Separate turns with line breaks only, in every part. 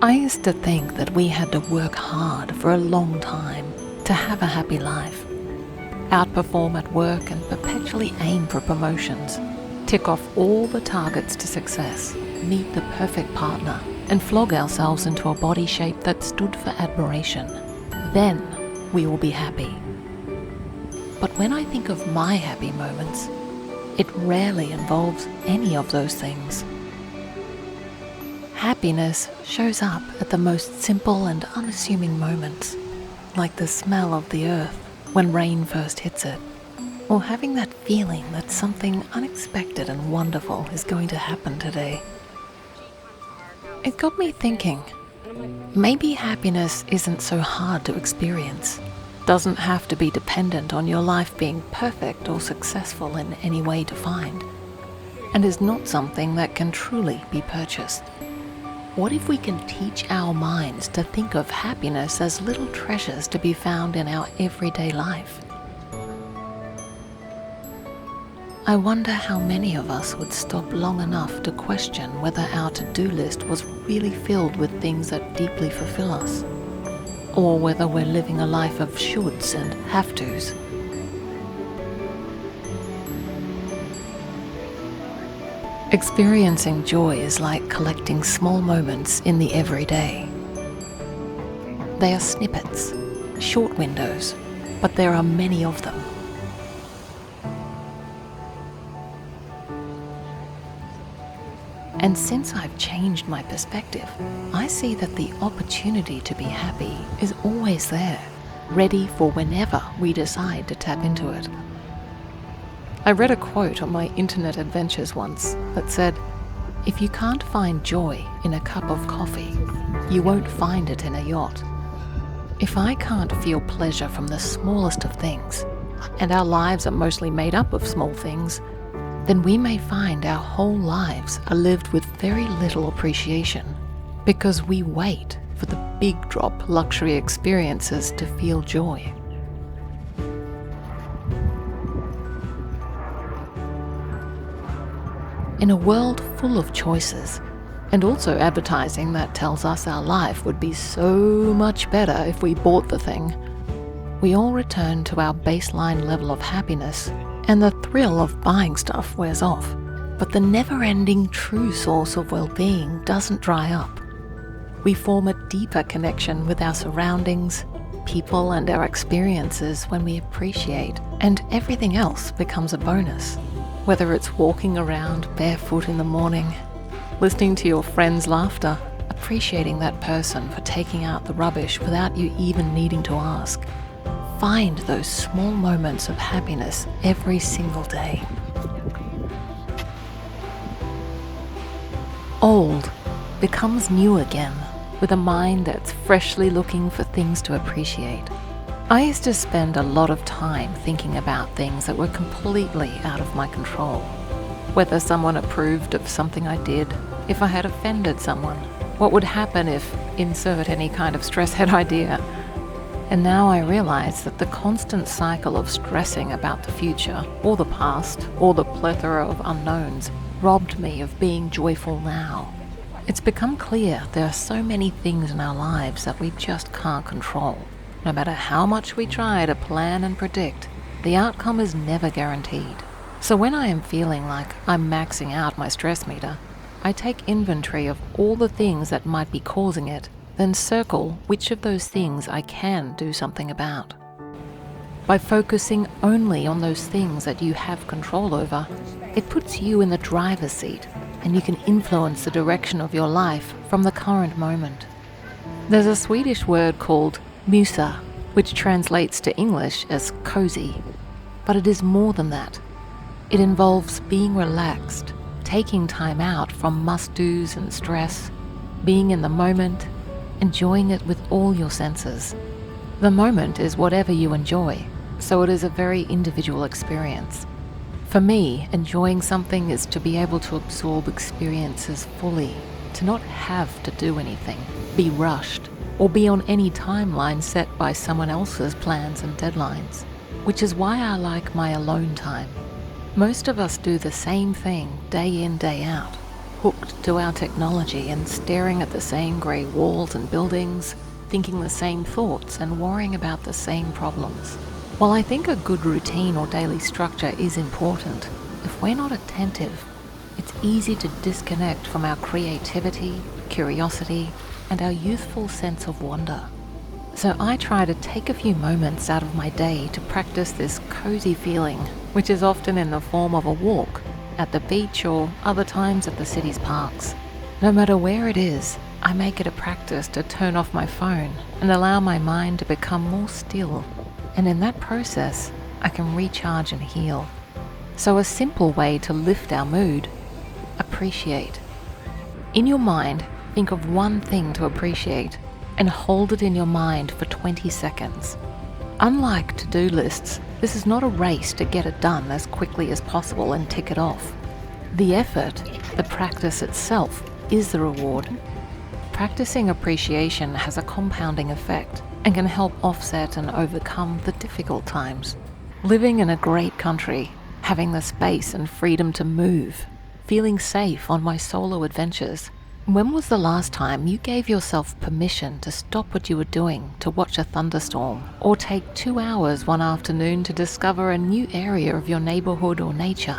I used to think that we had to work hard for a long time to have a happy life, outperform at work and perpetually aim for promotions, tick off all the targets to success, meet the perfect partner, and flog ourselves into a body shape that stood for admiration. Then we will be happy. But when I think of my happy moments, it rarely involves any of those things. Happiness shows up at the most simple and unassuming moments, like the smell of the earth when rain first hits it, or having that feeling that something unexpected and wonderful is going to happen today. It got me thinking, maybe happiness isn't so hard to experience, doesn't have to be dependent on your life being perfect or successful in any way defined, and is not something that can truly be purchased. What if we can teach our minds to think of happiness as little treasures to be found in our everyday life? I wonder how many of us would stop long enough to question whether our to-do list was really filled with things that deeply fulfill us, or whether we're living a life of shoulds and have-tos. Experiencing joy is like collecting small moments in the everyday. They are snippets, short windows, but there are many of them. And since I've changed my perspective, I see that the opportunity to be happy is always there, ready for whenever we decide to tap into it. I read a quote on my internet adventures once that said, "If you can't find joy in a cup of coffee, you won't find it in a yacht." If I can't feel pleasure from the smallest of things, and our lives are mostly made up of small things, then we may find our whole lives are lived with very little appreciation, because we wait for the big drop luxury experiences to feel joy. In a world full of choices, and also advertising that tells us our life would be so much better if we bought the thing, we all return to our baseline level of happiness, and the thrill of buying stuff wears off. But the never-ending true source of well-being doesn't dry up. We form a deeper connection with our surroundings, people, and our experiences when we appreciate, and everything else becomes a bonus. Whether it's walking around barefoot in the morning, listening to your friend's laughter, appreciating that person for taking out the rubbish without you even needing to ask. Find those small moments of happiness every single day. Old becomes new again, with a mind that's freshly looking for things to appreciate. I used to spend a lot of time thinking about things that were completely out of my control. Whether someone approved of something I did, if I had offended someone, what would happen if insert any kind of stress head idea. And now I realize that the constant cycle of stressing about the future, or the past, or the plethora of unknowns, robbed me of being joyful now. It's become clear there are so many things in our lives that we just can't control. No matter how much we try to plan and predict, the outcome is never guaranteed. So when I am feeling like I'm maxing out my stress meter, I take inventory of all the things that might be causing it, then circle which of those things I can do something about. By focusing only on those things that you have control over, it puts you in the driver's seat, and you can influence the direction of your life from the current moment. There's a Swedish word called musa, which translates to English as cozy, but it is more than that. It involves being relaxed, taking time out from must-dos and stress, being in the moment, enjoying it with all your senses. The moment is whatever you enjoy, so it is a very individual experience. For me, enjoying something is to be able to absorb experiences fully, to not have to do anything, be rushed, or be on any timeline set by someone else's plans and deadlines, which is why I like my alone time. Most of us do the same thing day in, day out. hooked to our technology and staring at the same grey walls and buildings, thinking the same thoughts and worrying about the same problems. While I think a good routine or daily structure is important, if we're not attentive, it's easy to disconnect from our creativity, curiosity, and our youthful sense of wonder. So I try to take a few moments out of my day to practice this cozy feeling, which is often in the form of a walk at the beach or other times at the city's parks. No matter where it is, I make it a practice to turn off my phone and allow my mind to become more still. And in that process, I can recharge and heal. So a simple way to lift our mood: appreciate. In your mind, think of one thing to appreciate and hold it in your mind for 20 seconds. Unlike to-do lists, this is not a race to get it done as quickly as possible and tick it off. The effort, the practice itself, is the reward. Practicing appreciation has a compounding effect and can help offset and overcome the difficult times. Living in a great country, having the space and freedom to move, feeling safe on my solo adventures. When was the last time you gave yourself permission to stop what you were doing to watch a thunderstorm, or take 2 hours one afternoon to discover a new area of your neighborhood or nature?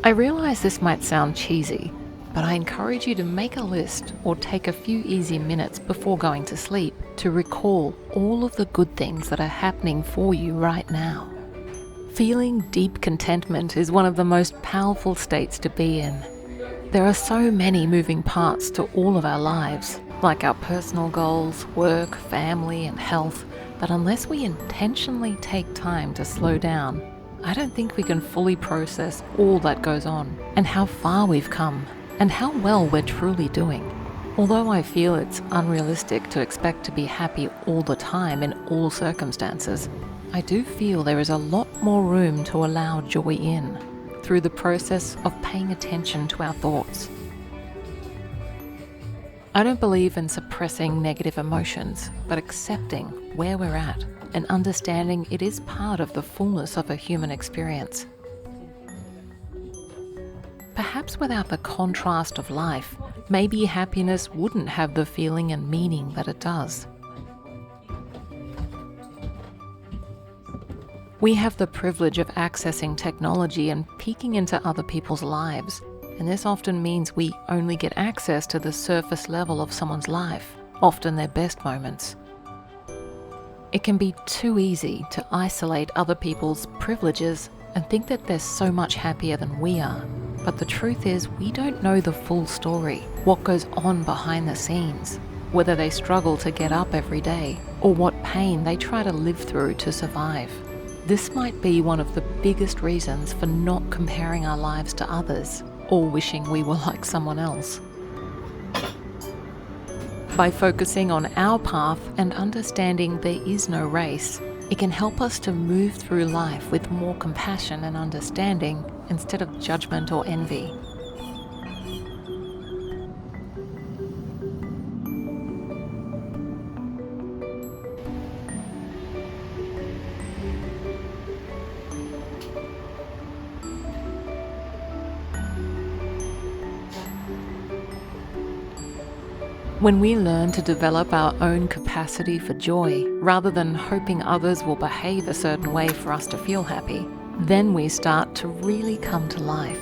I realize this might sound cheesy, but I encourage you to make a list or take a few easy minutes before going to sleep to recall all of the good things that are happening for you right now. Feeling deep contentment is one of the most powerful states to be in. There are so many moving parts to all of our lives, like our personal goals, work, family, and health, that unless we intentionally take time to slow down, I don't think we can fully process all that goes on, and how far we've come, and how well we're truly doing. Although I feel it's unrealistic to expect to be happy all the time in all circumstances, I do feel there is a lot more room to allow joy in, through the process of paying attention to our thoughts. I don't believe in suppressing negative emotions, but accepting where we're at and understanding it is part of the fullness of a human experience. Perhaps without the contrast of life, maybe happiness wouldn't have the feeling and meaning that it does. We have the privilege of accessing technology and peeking into other people's lives, and this often means we only get access to the surface level of someone's life, often their best moments. It can be too easy to isolate other people's privileges and think that they're so much happier than we are. But the truth is, we don't know the full story, what goes on behind the scenes, whether they struggle to get up every day, or what pain they try to live through to survive. This might be one of the biggest reasons for not comparing our lives to others or wishing we were like someone else. By focusing on our path and understanding there is no race, it can help us to move through life with more compassion and understanding instead of judgment or envy. When we learn to develop our own capacity for joy, rather than hoping others will behave a certain way for us to feel happy, then we start to really come to life.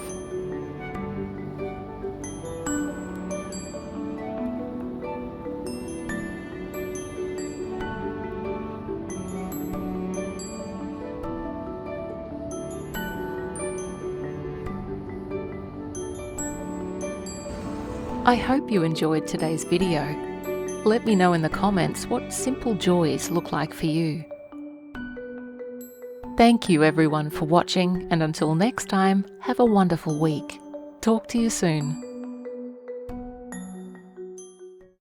I hope you enjoyed today's video. Let me know in the comments what simple joys look like for you. Thank you everyone for watching, and until next time, have a wonderful week. Talk to you soon.